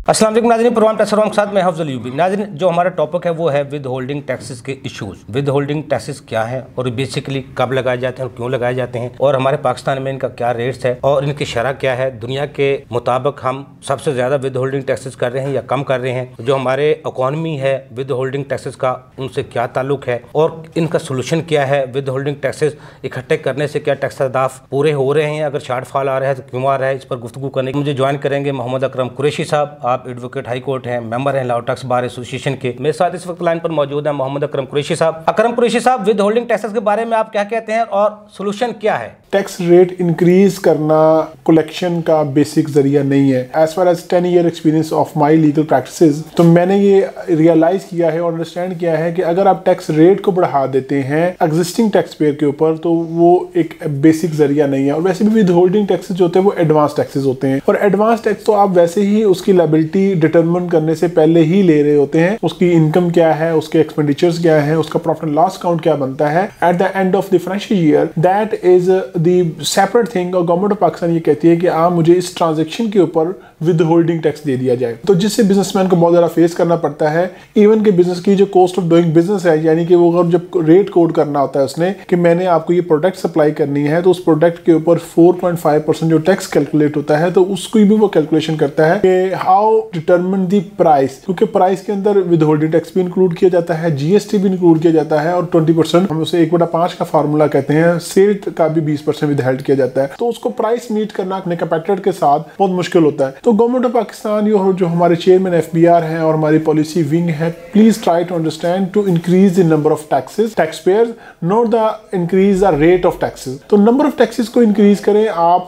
अस्सलाम वालेकुम नाज़रीन, प्रोग्राम टैक्सरों के साथ मैं अफजल यूबी। नाज़रीन, जो हमारा टॉपिक है वो है विद होल्डिंग टैक्सेस के इश्यूज़। विद होल्डिंग टैक्सेस क्या है और बेसिकली कब लगाए जाते हैं और क्यों लगाए जाते हैं, और हमारे पाकिस्तान में इनका क्या रेट्स है और इनकी शरह क्या है। दुनिया के मुताबिक हम सबसे ज़्यादा विद होल्डिंग टैक्सेस कर रहे हैं या कम कर रहे हैं। जो हमारे इकॉनमी है विद होल्डिंग टैक्सेस का उनसे क्या ताल्लुक है और इनका सोल्यूशन क्या है। विद होल्डिंग टैक्सेस इकट्ठे करने से क्या टैक्स अहदाफ पूरे हो रहे हैं, अगर शार्ट फॉल आ रहा है तो क्यों आ रहा है, इस पर गुफ्तगू करने मुझे ज्वाइन करेंगे मोहम्मद अकरम कुरैशी साहब। आप एडवोकेट हाई कोर्ट हैं, मेंबर हैं लॉ टैक्स बार एसोसिएशन के। मेरे साथ इस वक्त लाइन पर मौजूद है मोहम्मद अकरम कुरैशी साहब। अकरम कुरैशी साहब, विद होल्डिंग टैक्सेस के बारे में आप क्या कहते हैं और सोल्यूशन क्या है? टैक्स रेट इंक्रीज करना कलेक्शन का बेसिक जरिया नहीं है। As far as 10 year experience of my legal practices, तो मैंने ये रियलाइज किया है और अंडरस्टैंड किया है कि अगर आप टैक्स रेट को बढ़ा देते हैं एग्जिस्टिंग टैक्स पेयर के ऊपर तो वो एक बेसिक जरिया नहीं है। और वैसे भी विद होल्डिंग टैक्सेस जो होते हैं वो एडवांस टैक्सेस होते हैं, और एडवांस टैक्स तो आप वैसे ही उसकी लायबिलिटी डिटरमिन करने से पहले ही ले रहे होते हैं। उसकी इनकम क्या है, उसके एक्सपेंडिचर्स क्या है, उसका प्रॉफिट एंड लॉस अकाउंट क्या बनता है at the end of the financial year, that is the separate thing. और गवर्नमेंट ऑफ पाकिस्तान ये कहती है कि आप मुझे इस ट्रांजेक्शन के ऊपर विद होल्डिंग टैक्स दे दिया जाए, तो जिससे बिजनेसमैन को बहुत ज्यादा फेस करना पड़ता है। इवन के बिजनेस की जो कॉस्ट ऑफ डूइंग बिजनेस है, यानी कि वो अगर जब रेट कोड करना होता है उसने कि मैंने आपको ये प्रोडक्ट सप्लाई करनी है, तो उस प्रोडक्ट के ऊपर 4.5% जो टैक्स कैलकुलेट होता है, तो उसको भी वो कैलकुलेशन करता है कि हाउ डिटरमिन द प्राइस, क्योंकि प्राइस के अंदर विद होल्डिंग टैक्स भी इंक्लूड किया जाता है, जीएसटी भी इंक्लूड किया जाता है, और 20% हम उसे 1/5 का फार्मूला कहते हैं, सेल का भी 20% विद हेल्ड किया जाता है। तो उसको प्राइस मीट करना अपने कंपेटिटर के साथ बहुत मुश्किल होता है। तो गवर्नमेंट ऑफ पाकिस्तान जो हमारे चेयरमैन एफबीआर हैं और हमारी पॉलिसी विंग है, please try to understand to increase the number of taxes tax payers, not the increase the rate of taxes. तो नंबर ऑफ टैक्सेस को इंक्रीज करें। आप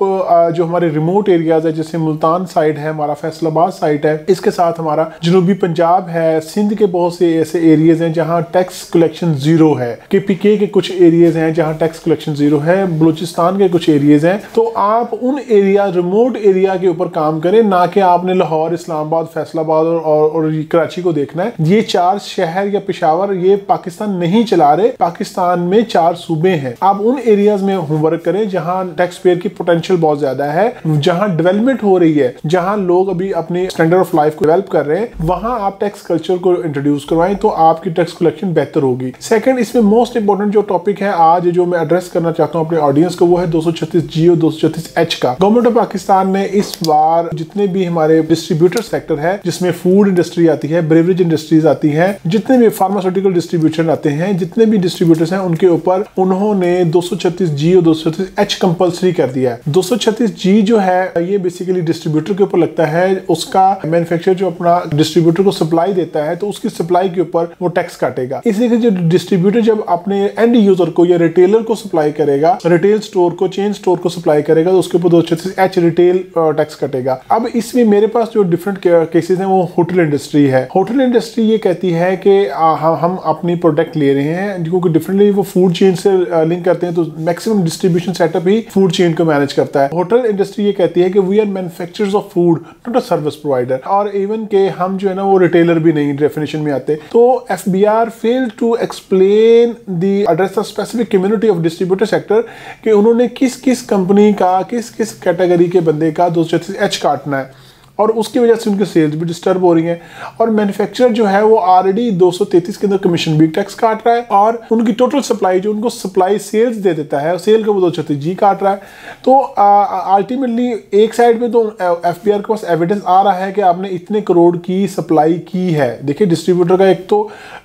जो हमारे रिमोट एरियाज है, जैसे मुल्तान साइड है, हमारा फैसलाबाद साइड है, इसके साथ हमारा जनूबी पंजाब है, सिंध के बहुत से ऐसे एरियाज हैं जहां टैक्स कलेक्शन जीरो है, केपीके के कुछ एरियाज हैं जहां टैक्स कलेक्शन जीरो है, बलूचिस्तान के कुछ एरियाज हैं। तो आप उन एरिया रिमोट एरिया के ऊपर काम करें, ना कि आपने लाहौर, इस्लामाबाद, फैसलाबाद और कराची को देखना है। ये 4 शहर या पेशावर ये पाकिस्तान नहीं चला रहे, पाकिस्तान में 4 सूबे हैं। आप उन एरियाज में होमवर्क करें जहां टैक्स पेयर की पोटेंशियल बहुत ज्यादा है, जहां डेवलपमेंट हो रही है, जहां लोग अभी अपनी स्टैंडर्ड ऑफ लाइफ को डेवलप कर रहे हैं, वहां आप टैक्स कल्चर को इंट्रोड्यूस करवाएं तो आपकी टैक्स कलेक्शन बेहतर होगी। सेकंड, इसमें मोस्ट इंपोर्टेंट जो टॉपिक है आज जो मैं एड्रेस करना चाहता हूं अपने ऑडियंस को, वो है 236G और 236H का। गवर्नमेंट ऑफ पाकिस्तान ने इस बार जितने भी हमारे डिस्ट्रीब्यूटर सेक्टर है, जिसमें फूड इंडस्ट्री आती है, ब्रेवरेज इंडस्ट्रीज आती है, जितने भी फार्मास्यूटिकल डिस्ट्रीब्यूटर आते हैं, जितने भी डिस्ट्रीब्यूटर्स हैं, उनके ऊपर उन्होंने 236G और 236H कंपल्सरी कर दिया है। 236G जो है ये बेसिकली डिस्ट्रीब्यूटर के ऊपर लगता है, उसका मैन्युफैक्चरर जो अपना डिस्ट्रीब्यूटर को सप्लाई देता है तो उसकी सप्लाई के ऊपर वो टैक्स काटेगा। इसलिए जो डिस्ट्रीब्यूटर जब अपने एंड यूजर को या रिटेलर को सप्लाई करेगा, रिटेल स्टोर को, चेन स्टोर को सप्लाई करेगा, तो उसके ऊपर 236H रिटेल टैक्स कटेगा। अब इसमें मेरे पास जो डिफरेंट केसेस हैं वो होटल इंडस्ट्री है। होटल इंडस्ट्री ये कहती है कि हम अपनी प्रोडक्ट ले रहे हैं, क्योंकि डिफरेंटली वो फूड चेन से लिंक करते हैं, तो मैक्सिमम डिस्ट्रीब्यूशन सेटअप ही फूड चेन को मैनेज करता है। होटल इंडस्ट्री ये कहती है कि we are manufacturers of food, not a service provider, और इवन के हम जो है ना वो रिटेलर भी नहीं डेफिनेशन में आते। तो FBR fail to explain the address the specific community of distributor sector कि उन्होंने किस किस कंपनी का, किस किस कैटेगरी के बंदे का 236H काटना है, और उसकी वजह से उनके सेल्स भी डिस्टर्ब हो रही हैं। और मैन्युफैक्चरर जो है वो ऑलरेडी 233 के अंदर कमीशन भी टैक्स काट रहा है, और उनकी टोटल सप्लाई जो उनको सप्लाई सेल्स दे देता है, सेल का वो 236G काट रहा है। तो अल्टीमेटली एक साइड पे तो एफबीआर के पास एविडेंस आ रहा है कि आपने इतने करोड़ की सप्लाई की है। देखिए डिस्ट्रीब्यूटर का एक तो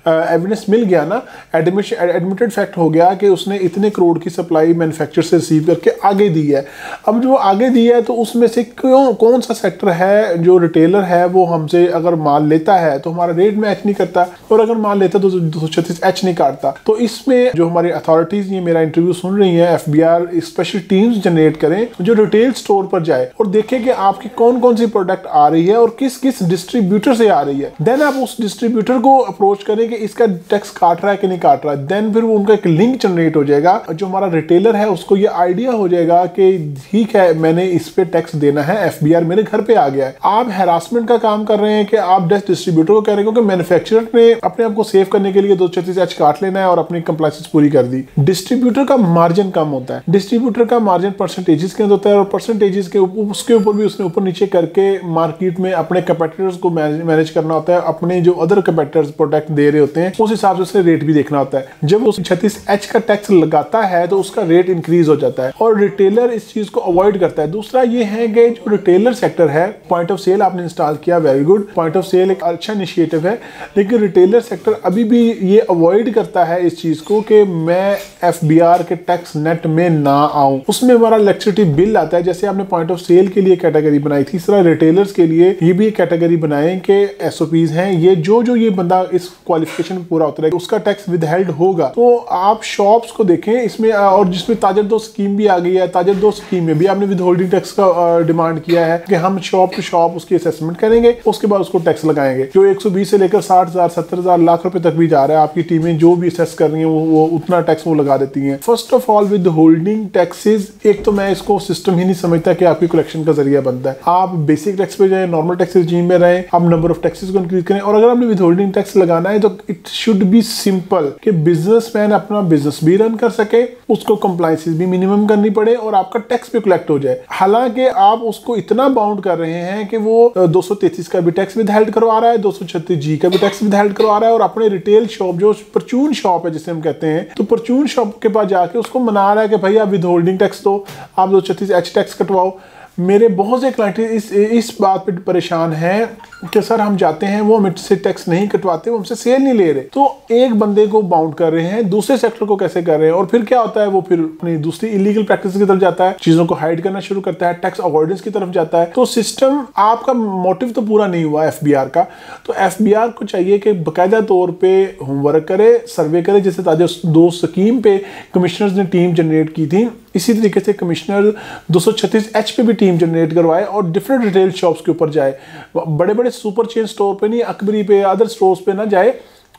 एविडेंस मिल गया ना, एडमिटेड फैक्ट हो गया कि उसने इतने करोड़ की सप्लाई मैन्युफैक्चरर से रिसीव करके आगे दी है। अब जो आगे दी है तो उसमें से कौन सा सेक्टर है जो रिटेलर है वो हमसे अगर माल लेता है तो हमारा रेट मैच नहीं करता, और अगर माल लेता तो 236H नहीं काटता। तो इसमें जो हमारी अथॉरिटीज ये मेरा इंटरव्यू सुन रही है, एफबीआर स्पेशल टीम्स जनरेट करें जो रिटेल स्टोर पर जाए और देखें कि आपकी कौन कौन सी प्रोडक्ट आ रही है और किस किस डिस्ट्रीब्यूटर से आ रही है। देन आप उस डिस्ट्रीब्यूटर को अप्रोच करें कि इसका टैक्स काट रहा है कि नहीं काट रहा है। देन फिर उनका एक लिंक जनरेट हो जाएगा, जो हमारा रिटेलर है उसको ये आइडिया हो जाएगा कि ठीक है मैंने इस पे टैक्स देना है, एफबीआर मेरे घर पे आ गया है। आप हैरासमेंट का काम कर रहे हैं कि आप डिस्ट्रीब्यूटर को कह रहे हैं, क्योंकि मैन्युफैक्चरर ने अपने आप को सेव करने के लिए 236H काट लेना है और अपनी कंप्लायंस पूरी कर दी। डिस्ट्रीब्यूटर का मार्जिन कम होता है, डिस्ट्रीब्यूटर का मार्जिन परसेंटेजेस के अंदर होता है और परसेंटेजेस के उसके ऊपर भी उसने ऊपर नीचे करके मार्केट में अपने कंपेटिटर्स को मैनेज करना होता है, अपने जो अदर कंपेटिटर्स प्रोडक्ट दे रहे होते हैं उस हिसाब से उसने रेट भी देखना होता है। जब उस 36H का टैक्स लगाता है तो उसका रेट इंक्रीज हो जाता है और रिटेलर इस चीज को अवॉइड करता है। दूसरा ये है कि जो रिटेलर सेक्टर है, पॉइंट ऑफ सेल आपने इंस्टॉल किया, very good, point of sale एक अच्छा इनिशिएटिव है, लेकिन रिटेलर सेक्टर अभी भी ये अवॉइड करता है इस चीज को कि मैं FBR के टैक्स नेट में ना आऊं। उसमें हमारा इलेक्ट्रिसिटी बिल आता है, जैसे आपने पॉइंट ऑफ सेल के लिए कैटेगरी बनाई थी, तीसरा रिटेलर्स के लिए ये भी कैटेगरी बनाए कि SOPs हैं, ये जो ये बंदा इस क्वालिफिकेशन में पूरा होता है उसका टैक्स विदहेल्ड होगा। तो आप शॉप्स को देखें इसमें, और जिसमें ताजर दोस्त स्कीम भी आ गई है, ताजर दोस्त स्कीम में भी आपने विद होल्डिंग टैक्स का डिमांड किया है कि हम शॉप टू शॉप उसकी असेसमेंट करेंगे, उसके बाद उसको टैक्स लगाएंगे। जो 120 से लेकर 60,000 70,000 लाख रुपए तक भी जा रहा है, आपकी टीमें जो भी असेस कर रही हैं वो उतना टैक्स वो लगा देती हैं। First of all with holding taxes, एक तो मैं इसको सिस्टम ही नहीं समझता कि आपकी कलेक्शन का जरिया बनता है। आप बेसिक टैक्स पे जाए, नॉर्मल टैक्स रजीम में रहें, आप नंबर ऑफ टैक्सेस को इंक्रीज करें, और अगर आपने विद होल्डिंग टैक्स लगाना है तो इट शुड बी सिंपल कि बिजनेसमैन अपना बिजनेस भी रन कर सके, उसको कंप्लायंसेस भी मिनिमम करनी पड़े और आपका टैक्स भी कलेक्ट हो जाए। हालांकि आप उसको इतना बाउंड कर रहे हैं कि वो 233 का भी टैक्स विदहेल्ड करवा रहा है, 236G का भी टैक्स विदहेल्ड करवा रहा है, और अपने रिटेल शॉप जो परचून शॉप है जिसे हम कहते हैं, तो परचून शॉप के पास जाके उसको मना रहा है कि भाई आप विद होल्डिंग टैक्स दो, आप 236H टैक्स कटवाओ। मेरे बहुत से क्लाइंट इस बात पे परेशान हैं कि सर हम जाते हैं, वो हमसे टैक्स नहीं कटवाते, वो हमसे सेल नहीं ले रहे। तो एक बंदे को बाउंड कर रहे हैं, दूसरे सेक्टर को कैसे कर रहे हैं, और फिर क्या होता है, वो फिर अपनी दूसरी इलीगल प्रैक्टिस की तरफ जाता है, चीजों को हाइड करना शुरू करता है, टैक्स अवॉइडेंस की तरफ जाता है। तो सिस्टम, आपका मोटिव तो पूरा नहीं हुआ FBR का, तो FBR को चाहिए कि बाकायदा तौर पे होमवर्क करे, सर्वे करे। जैसे ताजर दोस्त स्कीम पे कमिश्नर्स ने टीम जनरेट की थी, इसी तरीके से कमिश्नर 236H पे भी टीम जनरेट करवाए और डिफरेंट रिटेल शॉप्स के ऊपर जाए, बड़े बड़े सुपर चेन स्टोर पे नहीं, अकबरी पे, अदर स्टोर्स पे ना जाए।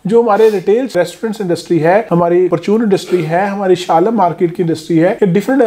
जो हमारे रिटेल रेस्टोरेंट्स इंडस्ट्री है, हमारी परचून इंडस्ट्री है, हमारी शालम मार्केट की इंडस्ट्री है, डिफरेंट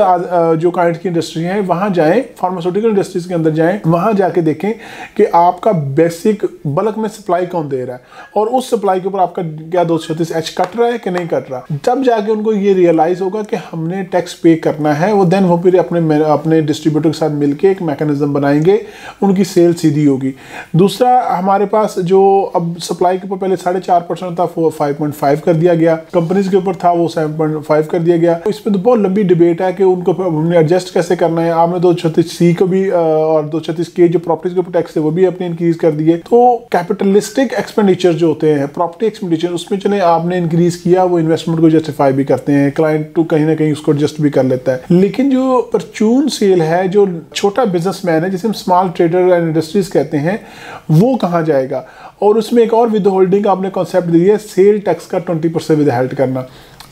जो काइंड की इंडस्ट्री है, वहां जाएं, फार्मास्यूटिकल इंडस्ट्रीज के अंदर जाएं, वहां जाके देखें कि आपका बेसिक बल्क में सप्लाई कौन दे रहा है और उस सप्लाई के ऊपर आपका क्या 236H कट रहा है कि नहीं कट रहा। तब जाके उनको ये रियलाइज होगा कि हमने टैक्स पे करना है। वो देन वो फिर अपने डिस्ट्रीब्यूटर के साथ मिलकर एक मैकेनिज्म बनाएंगे, उनकी सेल सीधी होगी। दूसरा, हमारे पास जो अब सप्लाई के ऊपर पहले 4.5% था, 5.5 कर दिया गया, कंपनीज के ऊपर था वो 7.5 कर दिया गया। इस पे तो बहुत लंबी डिबेट है कि उनको हमने एडजस्ट कैसे करना है। आपने 236C को भी और 236K जो प्रॉपर्टीज के ऊपर टैक्स है वो भी अपने इंक्रीज कर दिए। तो कैपिटलिस्टिक एक्सपेंडिचर जो होते हैं, प्रॉपर्टी एक्सपेंडिचर, उसमें चले आपने इंक्रीज किया, वो इन्वेस्टमेंट को जस्टिफाई भी करते हैं, क्लाइंट तो कहीं ना कहीं उसको एडजस्ट भी कर लेता है। लेकिन जो परचून सेल है, जो छोटा बिजनेसमैन है, जिसे हम स्मॉल ट्रेडर एंड इंडस्ट्रीज कहते हैं, वो कहाँ जाएगा। और उसमें एक और विद होल्डिंग आपने कॉन्सेप्ट दी है, सेल टैक्स का 20% विदहेल्ड करना।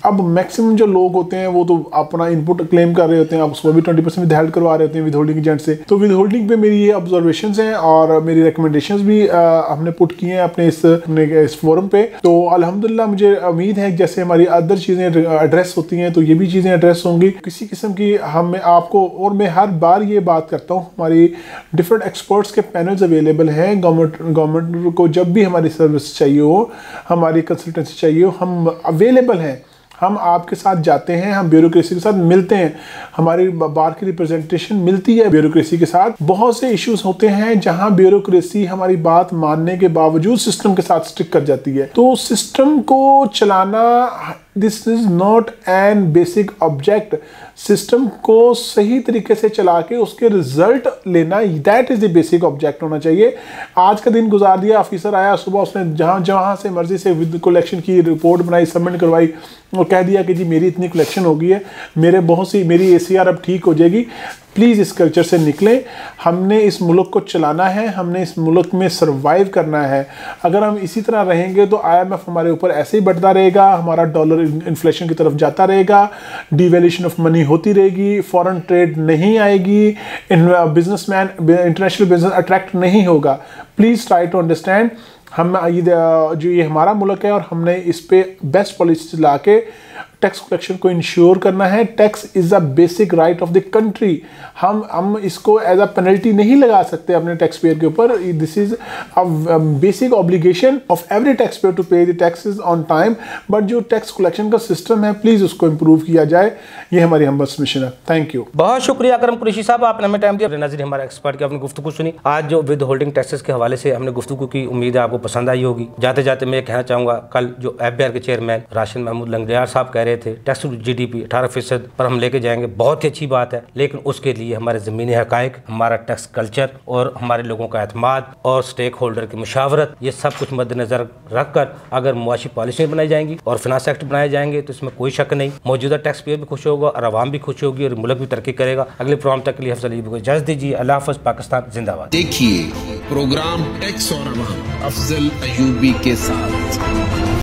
अब मैक्सिमम जो लोग होते हैं वो तो अपना इनपुट क्लेम कर रहे होते हैं, आप उसको भी 20% विदहेल्ड करवा रहे होते हैं विद होल्डिंग एजेंट से। तो विद होल्डिंग पे मेरी ये ऑब्जर्वेशंस हैं और मेरी रिकमेंडेशंस भी हमने पुट की हैं अपने इस फोरम पे। तो अल्हम्दुलिल्लाह मुझे उम्मीद है जैसे हमारी अदर चीज़ें एड्रेस होती हैं तो ये भी चीज़ें एड्रेस होंगी। किसी किस्म की हम आपको, और मैं हर बार ये बात करता हूँ, हमारी डिफरेंट एक्सपर्ट्स के पैनल्स अवेलेबल हैं। गवर्नमेंट को जब भी हमारी सर्विस चाहिए हो, हमारी कंसल्टेंसी चाहिए हो, हम अवेलेबल हैं। हम आपके साथ जाते हैं, हम ब्यूरोक्रेसी के साथ मिलते हैं, हमारी बार की रिप्रेजेंटेशन मिलती है ब्यूरोक्रेसी के साथ। बहुत से इश्यूज होते हैं जहां ब्यूरोक्रेसी हमारी बात मानने के बावजूद सिस्टम के साथ स्टिक कर जाती है। तो सिस्टम को चलाना, this is not an basic object. System को सही तरीके से चला के उसके रिजल्ट लेना, that is the basic object होना चाहिए। आज का दिन गुजार दिया, ऑफिसर आया सुबह, उसने जहां से मर्जी से विद कलेक्शन की रिपोर्ट बनाई, सबमिट करवाई और कह दिया कि जी मेरी इतनी कलेक्शन हो गई है, मेरी ACR अब ठीक हो जाएगी। प्लीज़ इस कल्चर से निकलें। हमने इस मुल्क को चलाना है, हमने इस मुल्क में सर्वाइव करना है। अगर हम इसी तरह रहेंगे तो IMF हमारे ऊपर ऐसे ही बढ़ता रहेगा, हमारा डॉलर इन्फ्लेशन की तरफ जाता रहेगा, डिवैल्यूएशन ऑफ मनी होती रहेगी, फॉरेन ट्रेड नहीं आएगी, बिजनेसमैन, इंटरनेशनल बिजनेस अट्रैक्ट नहीं होगा। Please try to understand. हम जो ये हमारा मुल्क है और हमने इस पे बेस्ट पॉलिसीज ला के टैक्स कलेक्शन को इंश्योर करना है। Tax is a basic right of the country. हम इसको एज अ पेनल्टी नहीं लगा सकते अपने टैक्स पेयर के ऊपर। This is a basic obligation of every tax payer to pay the taxes on time. But जो टैक्स कलेक्शन का सिस्टम है, प्लीज उसको इंप्रूव किया जाए। ये हमारी हम बस मिशन है। Thank you. बहुत शुक्रिया अकरम कुरैशी साहब, आपने हमें टाइम दिया। नाज़रीन, हमारा एक्सपर्ट की आपने गुफ्तगू सुनी। आज जो विद होल्डिंग टैक्सेस के हवाले से हमने गुफ्तगू की, उम्मीद है आपको पसंद आई होगी। जाते जाते मैं कहना चाहूँगा, कल जो FBI के चेयरमैन राशिद महमूद लंगड़ियार साहब कह रहे थे टैक्स टू GDP 18% पर हम लेके जाएंगे, बहुत ही अच्छी बात है। लेकिन उसके लिए हमारे ज़मीनी हक़ाइक़, हमारा टैक्स कल्चर और हमारे लोगों का एतमाद और स्टेक होल्डर की मुशावरत, ये सब कुछ मद्देनज़र रख कर अगर मुआशी पॉलिसी बनाई जाएंगी और फिनांस एक्ट बनाए जाएंगे तो इसमें कोई शक नहीं, मौजूदा टैक्स पेयर भी खुश होगा और आवाम भी खुश होगी और मुल्क भी तरक्की करेगा। अगले प्रोग्राम तक के लिए अफजल अयूबी को इजाज़त दीजिए। अल्लाह हाफ़िज़। पाकिस्तान जिंदाबाद। देखिए प्रोग्राम टैक्स और अवाम अफजल अयूबी के साथ।